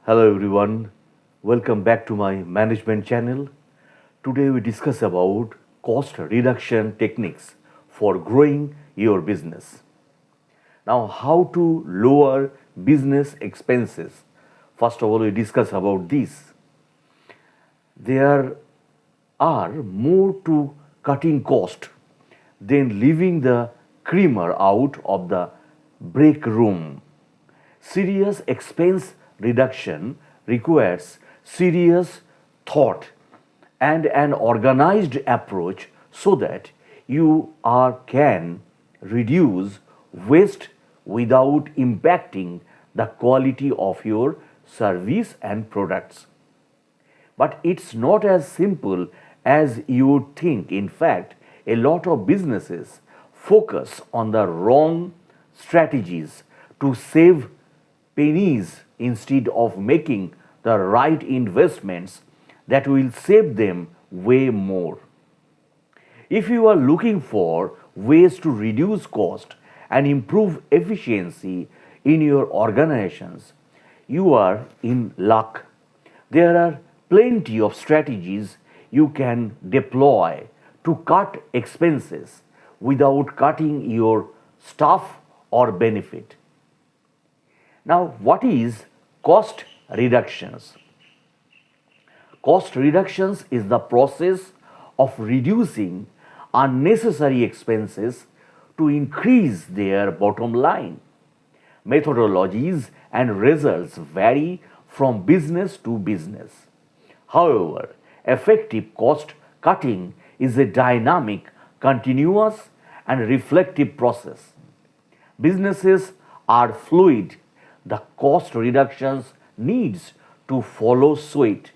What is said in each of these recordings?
Hello everyone, welcome back to my management channel. Today we discuss about cost reduction techniques for growing your business. Now how to lower business expenses. First of all we discuss about this. There are more to cutting cost than leaving the creamer out of the break room. Serious expense reduction requires serious thought and an organized approach so that can reduce waste without impacting the quality of your service and products. But it's not as simple as you would think. In fact, a lot of businesses focus on the wrong strategies to save pennies instead of making the right investments that will save them way more. If you are looking for ways to reduce cost and improve efficiency in your organizations, you are in luck. There are plenty of strategies you can deploy to cut expenses without cutting your staff or benefit. Now, what is cost reductions? Cost reductions is the process of reducing unnecessary expenses to increase their bottom line. Methodologies and results vary from business to business. However, effective cost cutting is a dynamic, continuous, and reflective process. Businesses are fluid. The cost reductions needs to follow suit.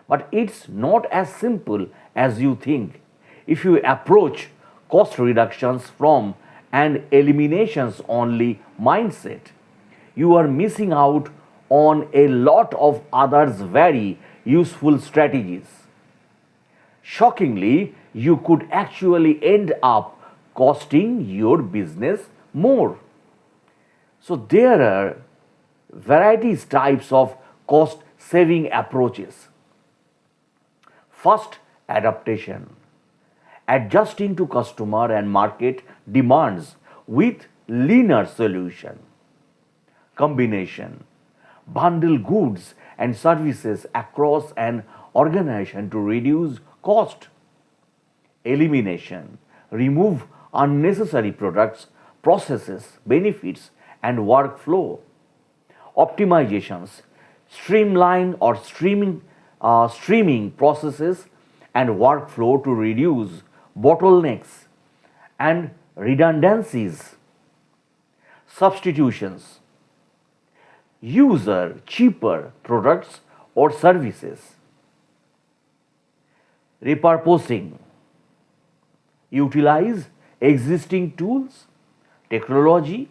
But it's not as simple as you think. If you approach cost reductions from an eliminations only mindset, you are missing out on a lot of others very useful strategies. Shockingly, you could actually end up costing your business more. So there are varieties types of cost saving approaches. First, adaptation. Adjusting to customer and market demands with leaner solution. Combination. Bundle goods and services across an organization to reduce cost. Elimination. Remove unnecessary products, processes, benefits, and workflow. Optimizations. Streamline or streaming processes and workflow to reduce bottlenecks and redundancies. Substitutions. User cheaper products or services. Repurposing. Utilize existing tools, technology,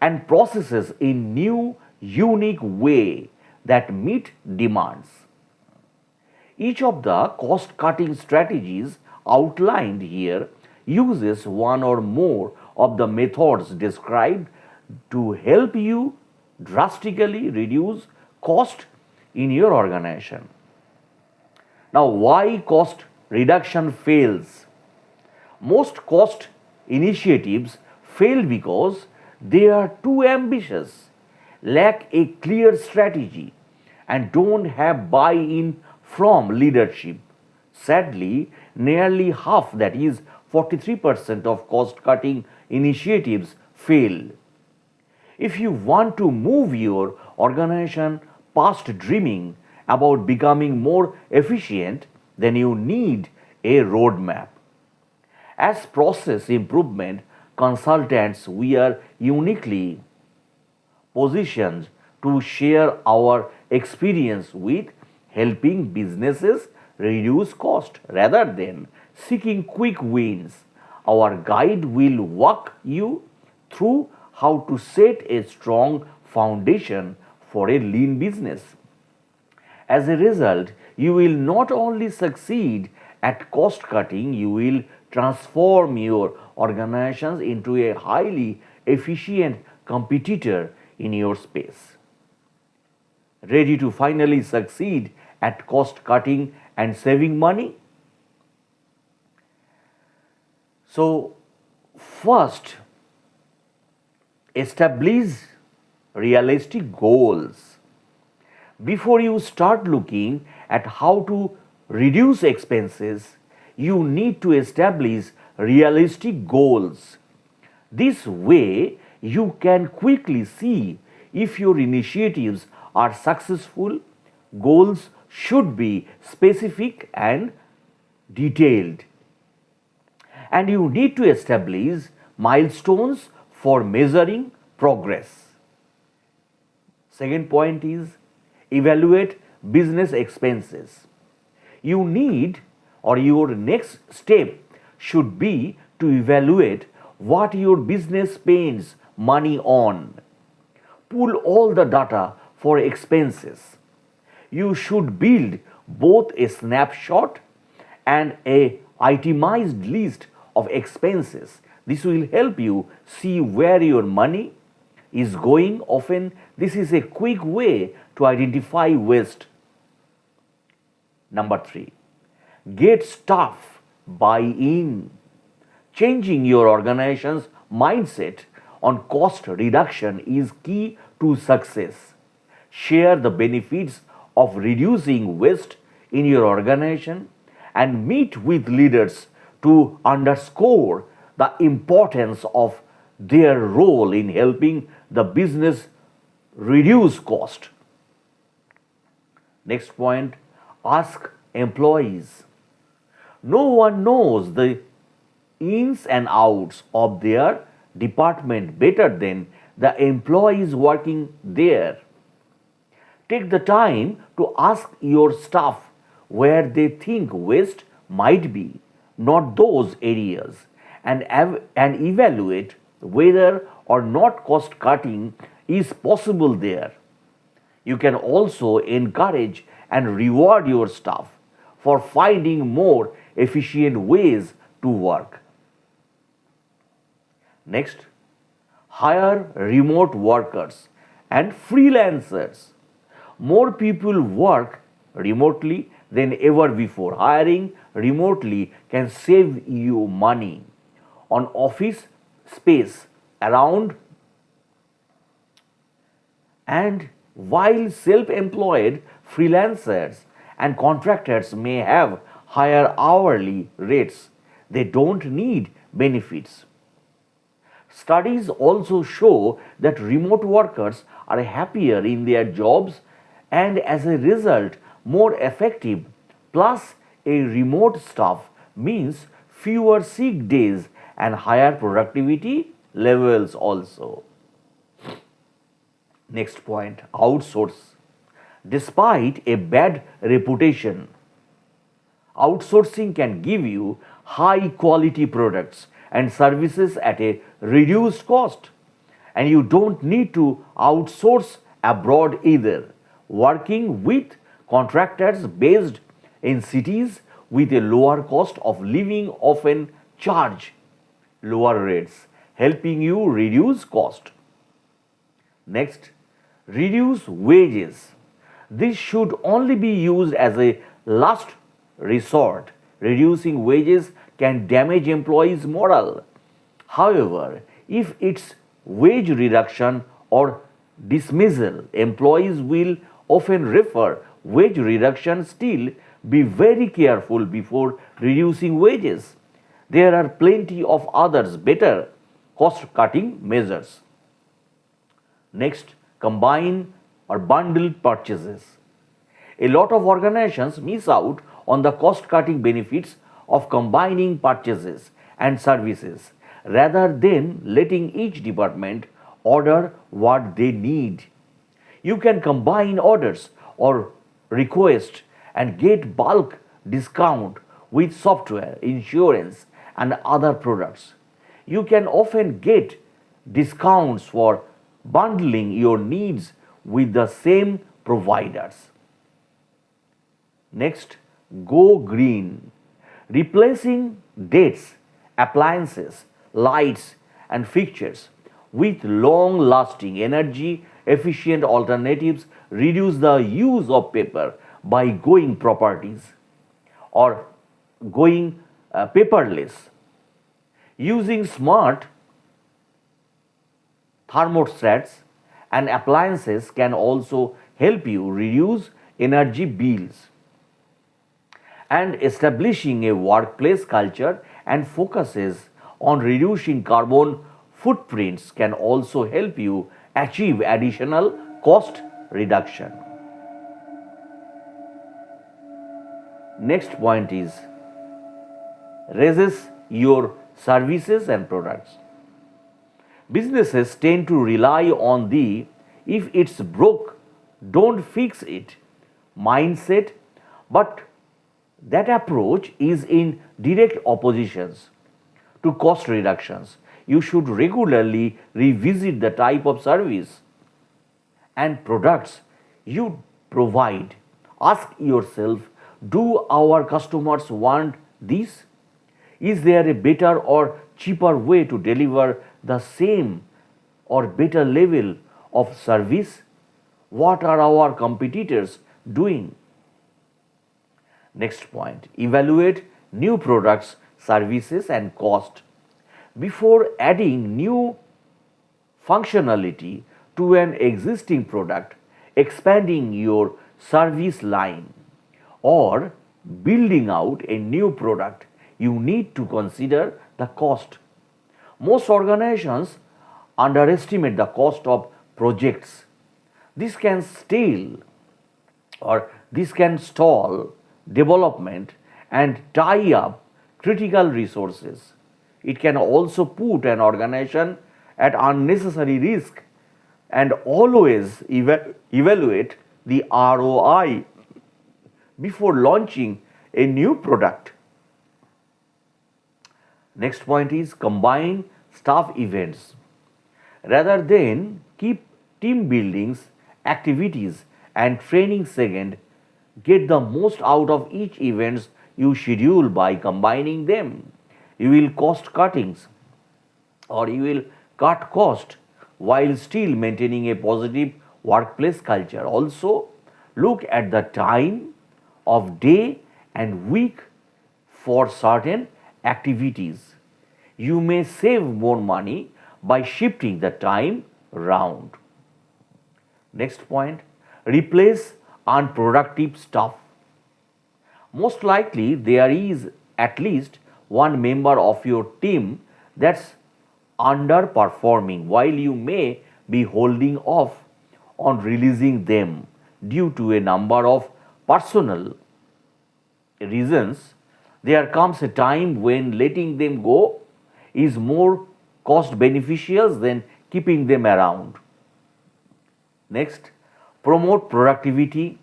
and processes in new, unique way that meet demands. Each of the cost cutting strategies outlined here uses one or more of the methods described to help you drastically reduce cost in your organization. Now, why cost reduction fails? Most cost initiatives fail because they are too ambitious, lack a clear strategy, and don't have buy in from leadership. Sadly, nearly half, that is 43% of cost cutting initiatives fail. If you want to move your organization past dreaming about becoming more efficient, then you need a roadmap. As process improvement consultants, we are uniquely positioned to share our experience with helping businesses reduce cost rather than seeking quick wins. Our guide will walk you through how to set a strong foundation for a lean business. As a result, you will not only succeed at cost cutting, you will transform your organizations into a highly efficient competitor in your space. ready to finally succeed at cost cutting and saving money? So, first, establish realistic goals. Before you start looking at how to reduce expenses, you need to establish realistic goals. This way, you can quickly see if your initiatives are successful. Goals should be specific and detailed, and you need to establish milestones for measuring progress. Second point is evaluate business expenses. You need, or your next step should be to evaluate what your business spends money on. Pull all the data for expenses. You should build both a snapshot and a itemized list of expenses. This will help you see where your money is going. Often, this is a quick way to identify waste. Number three, get staff buy in. Changing your organization's mindset on cost reduction is key to success. Share the benefits of reducing waste in your organization and meet with leaders to underscore the importance of their role in helping the business reduce cost. Next point, ask employees. No one knows the ins and outs of their department better than the employees working there. Take the time to ask your staff where they think waste might be, not those areas, and evaluate whether or not cost cutting is possible there. You can also encourage and reward your staff for finding more efficient ways to work. Next, hire remote workers and freelancers. More people work remotely than ever before. Hiring remotely can save you money on office space around, and while self employed freelancers and contractors may have higher hourly rates, they don't need benefits. Studies also show that remote workers are happier in their jobs and, as a result, more effective. Plus, a remote staff means fewer sick days and higher productivity levels also. Next point, outsource. Despite a bad reputation, outsourcing can give you high quality products and services at a reduced cost. And you don't need to outsource abroad either. Working with contractors based in cities with a lower cost of living often charge lower rates, helping you reduce cost. Next, reduce wages. This should only be used as a last resort. Reducing wages can damage employees' morale. However, if it's wage reduction or dismissal, employees will often refer wage reduction. Still, be very careful before reducing wages. There are plenty of others better cost cutting measures. Next, combine or bundle purchases. A lot of organizations miss out on the cost cutting benefits of combining purchases and services rather than letting each department order what they need. You can combine orders or request and get bulk discount with software, insurance, and other products. You can often get discounts for bundling your needs with the same providers. Next, go green. Replacing dates, appliances, lights, and fixtures with long lasting energy efficient alternatives, reduce the use of paper by going properties or going paperless. Using smart thermostats and appliances can also help you reduce energy bills. And establishing a workplace culture and focuses on reducing carbon footprints can also help you achieve additional cost reduction. Next point is raises your services and products. Businesses tend to rely on the if it's broke, don't fix it mindset, but that approach is in direct oppositions to cost reductions. You should regularly revisit the type of service and products you provide. Ask yourself, do our customers want this? Is there a better or cheaper way to deliver the same or better level of service? What are our competitors doing? Next point, evaluate new products, services, and cost. Before adding new functionality to an existing product, expanding your service line, or building out a new product, you need to consider the cost. Most organizations underestimate the cost of projects. This can stall this can stall development and tie up critical resources. It can also put an organization at unnecessary risk, and always evaluate the ROI before launching a new product. Next point is combine staff events. Rather than keep team buildings, activities, and training second, get the most out of each events you schedule by combining them. You will cost cuttings or you will cut cost while still maintaining a positive workplace culture. Also, look at the time of day and week for certain activities. You may save more money by shifting the time round. Next point, replace unproductive stuff. Most likely, there is at least one member of your team that's underperforming, while you may be holding off on releasing them due to a number of personal reasons. There comes a time when letting them go is more cost beneficial than keeping them around. Next, promote productivity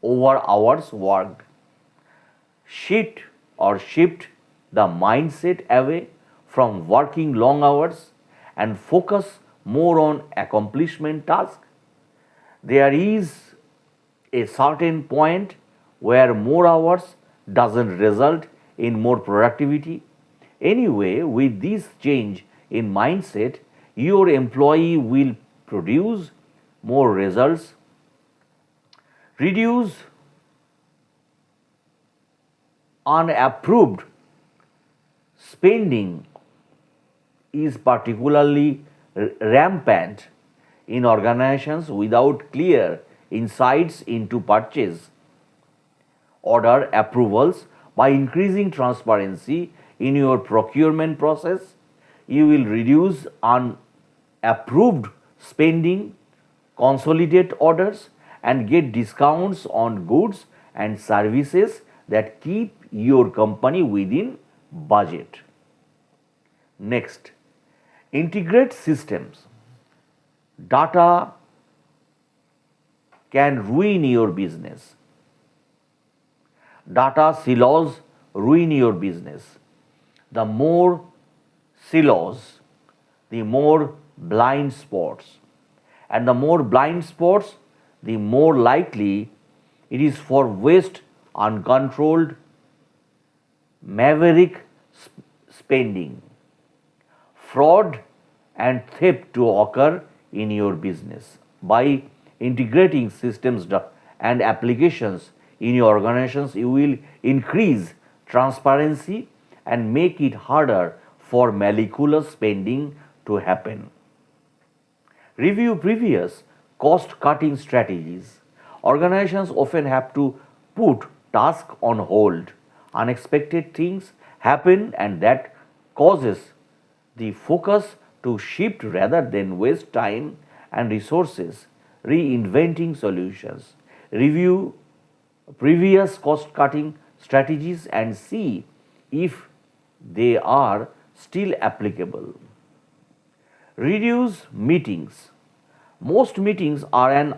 over hours worked. Shift the mindset away from working long hours and focus more on accomplishment tasks. There is a certain point where more hours doesn't result in more productivity. Anyway, with this change in mindset, your employee will produce more results, reduce unapproved spending is particularly rampant in organizations without clear insights into purchase order approvals. By increasing transparency in your procurement process, you will reduce unapproved spending, consolidate orders, and get discounts on goods and services that keep your company within budget. Next, integrate systems. Data can ruin your business. Data silos ruin your business. The more silos, the more blind spots. And the more blind spots, the more likely it is for waste, uncontrolled, maverick spending, fraud, and theft to occur in your business. By integrating systems and applications in your organizations, you will increase transparency and make it harder for meticulous spending to happen. Review previous cost cutting strategies. Organizations often have to put tasks on hold. Unexpected things happen, and that causes the focus to shift rather than waste time and resources reinventing solutions. Review previous cost cutting strategies and see if they are still applicable. Reduce meetings. Most meetings are an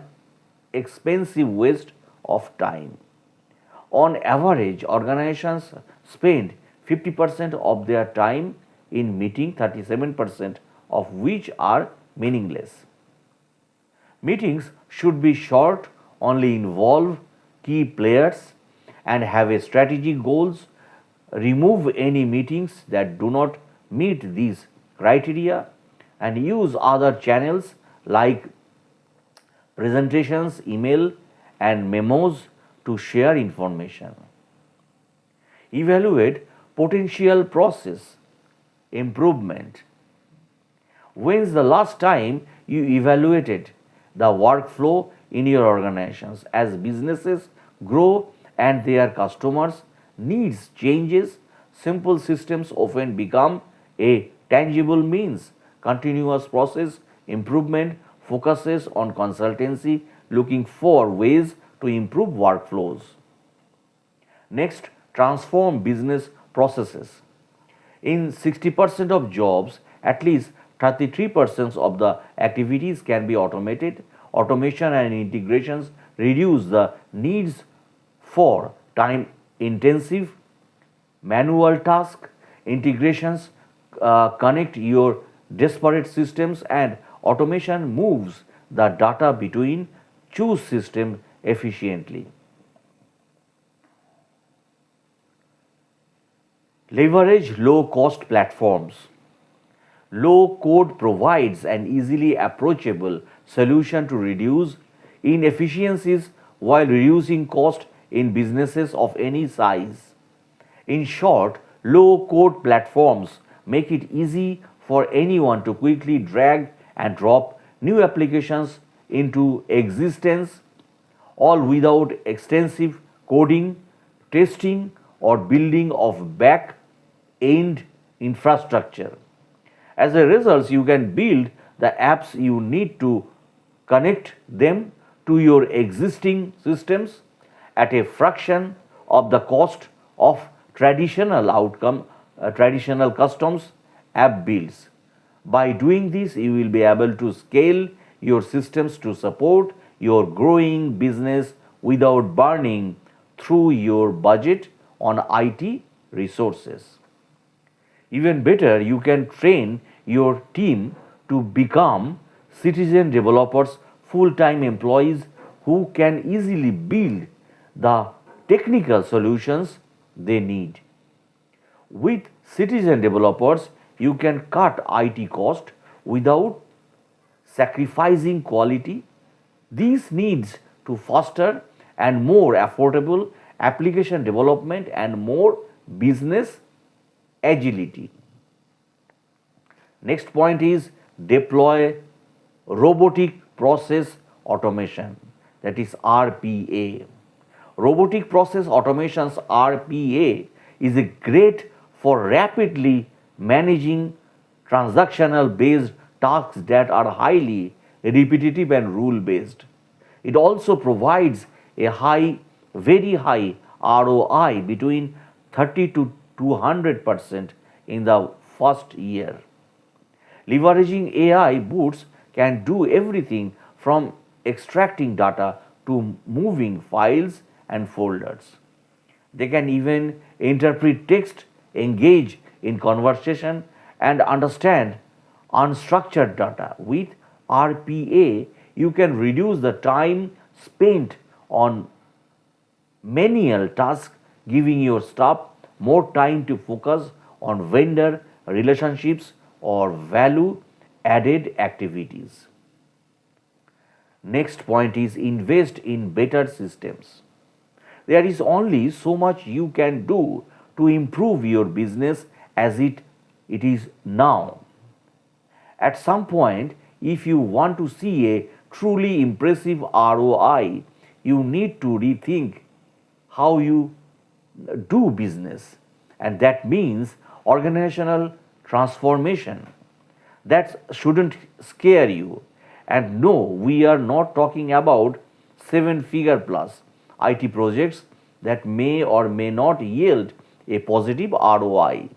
expensive waste of time. On average, organizations spend 50% of their time in meeting, 37% of which are meaningless. Meetings should be short, only involve key players, and have a strategy goals. Remove any meetings that do not meet these criteria and use other channels like presentations, email, and memos to share information. Evaluate potential process improvement. When's the last time you evaluated the workflow in your organizations? As businesses grow and their customers' needs changes, simple systems often become a tangible means. Continuous process improvement focuses on consultancy, looking for ways to improve workflows. Next, transform business processes. In 60% of jobs, at least 33% of the activities can be automated. Automation and integrations reduce the needs for time intensive manual tasks. Integrations connect your disparate systems, and automation moves the data between choose system efficiently. Leverage low cost platforms. Low code provides an easily approachable solution to reduce inefficiencies while reducing cost in businesses of any size. In short, low code platforms make it easy for anyone to quickly drag and drop new applications into existence, all without extensive coding, testing, or building of back end infrastructure. As a result, you can build the apps you need to connect them to your existing systems at a fraction of the cost of traditional customs app builds. By doing this, you will be able to scale your systems to support your growing business without burning through your budget on IT resources. Even better, you can train your team to become citizen developers, full time employees who can easily build the technical solutions they need. With citizen developers, you can cut IT cost without sacrificing quality. This needs to faster and more affordable application development and more business agility. Next point is deploy robotic process automation, that is RPA. Robotic process automations RPA is a great for rapidly managing transactional based tasks that are highly repetitive and rule based. It also provides a very high ROI between 30 to 200% in the first year. Leveraging AI boots can do everything from extracting data to moving files and folders. They can even interpret text, engage in conversation, and understand unstructured data. With RPA, you can reduce the time spent on manual tasks, giving your staff more time to focus on vendor relationships or value added activities. Next point is invest in better systems. There is only so much you can do to improve your business as it is now. At some point, if you want to see a truly impressive ROI, you need to rethink how you do business. And that means organizational transformation. That shouldn't scare you. And no, we are not talking about seven-figure plus IT projects that may or may not yield a positive ROI.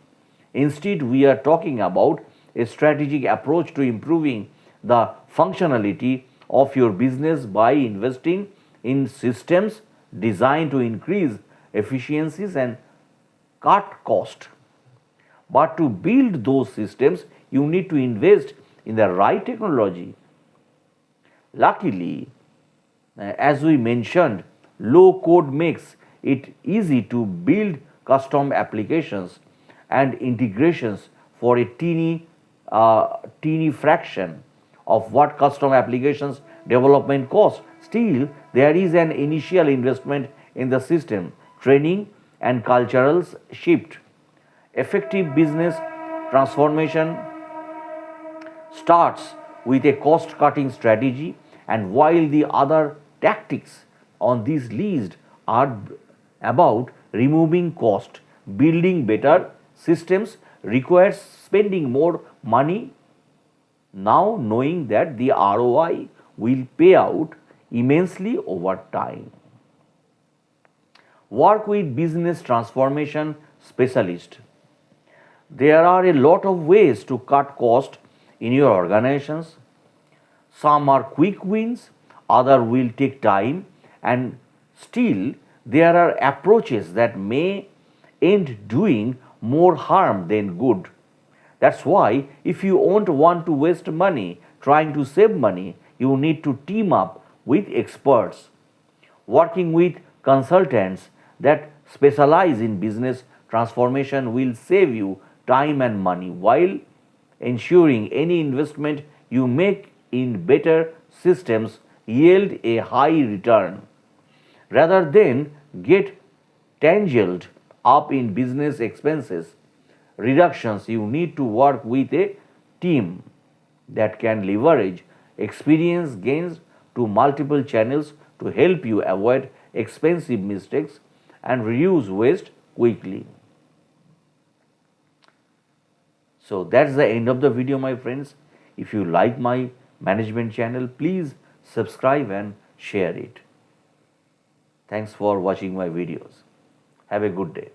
Instead, we are talking about a strategic approach to improving the functionality of your business by investing in systems designed to increase efficiencies and cut cost. But to build those systems, you need to invest in the right technology. Luckily, as we mentioned, low code makes it easy to build custom applications and integrations for a teeny fraction of what custom applications development costs. Still, there is an initial investment in the system, training, and cultural shift. Effective business transformation starts with a cost cutting strategy, and while the other tactics on this list are about removing cost, building better systems requires spending more money now, knowing that the ROI will pay out immensely over time. Work with business transformation specialist. There are a lot of ways to cut cost in your organizations. Some are quick wins, other will take time, and still there are approaches that may end doing more harm than good. That's why if you don't want to waste money trying to save money, you need to team up with experts. Working with consultants that specialize in business transformation will save you time and money while ensuring any investment you make in better systems yield a high return. Rather than get tangled up in business expenses reductions, you need to work with a team that can leverage experience gains to multiple channels to help you avoid expensive mistakes and reduce waste quickly. So that's the end of the video, my friends. If you like my management channel, please subscribe and share it. Thanks for watching my videos. Have a good day.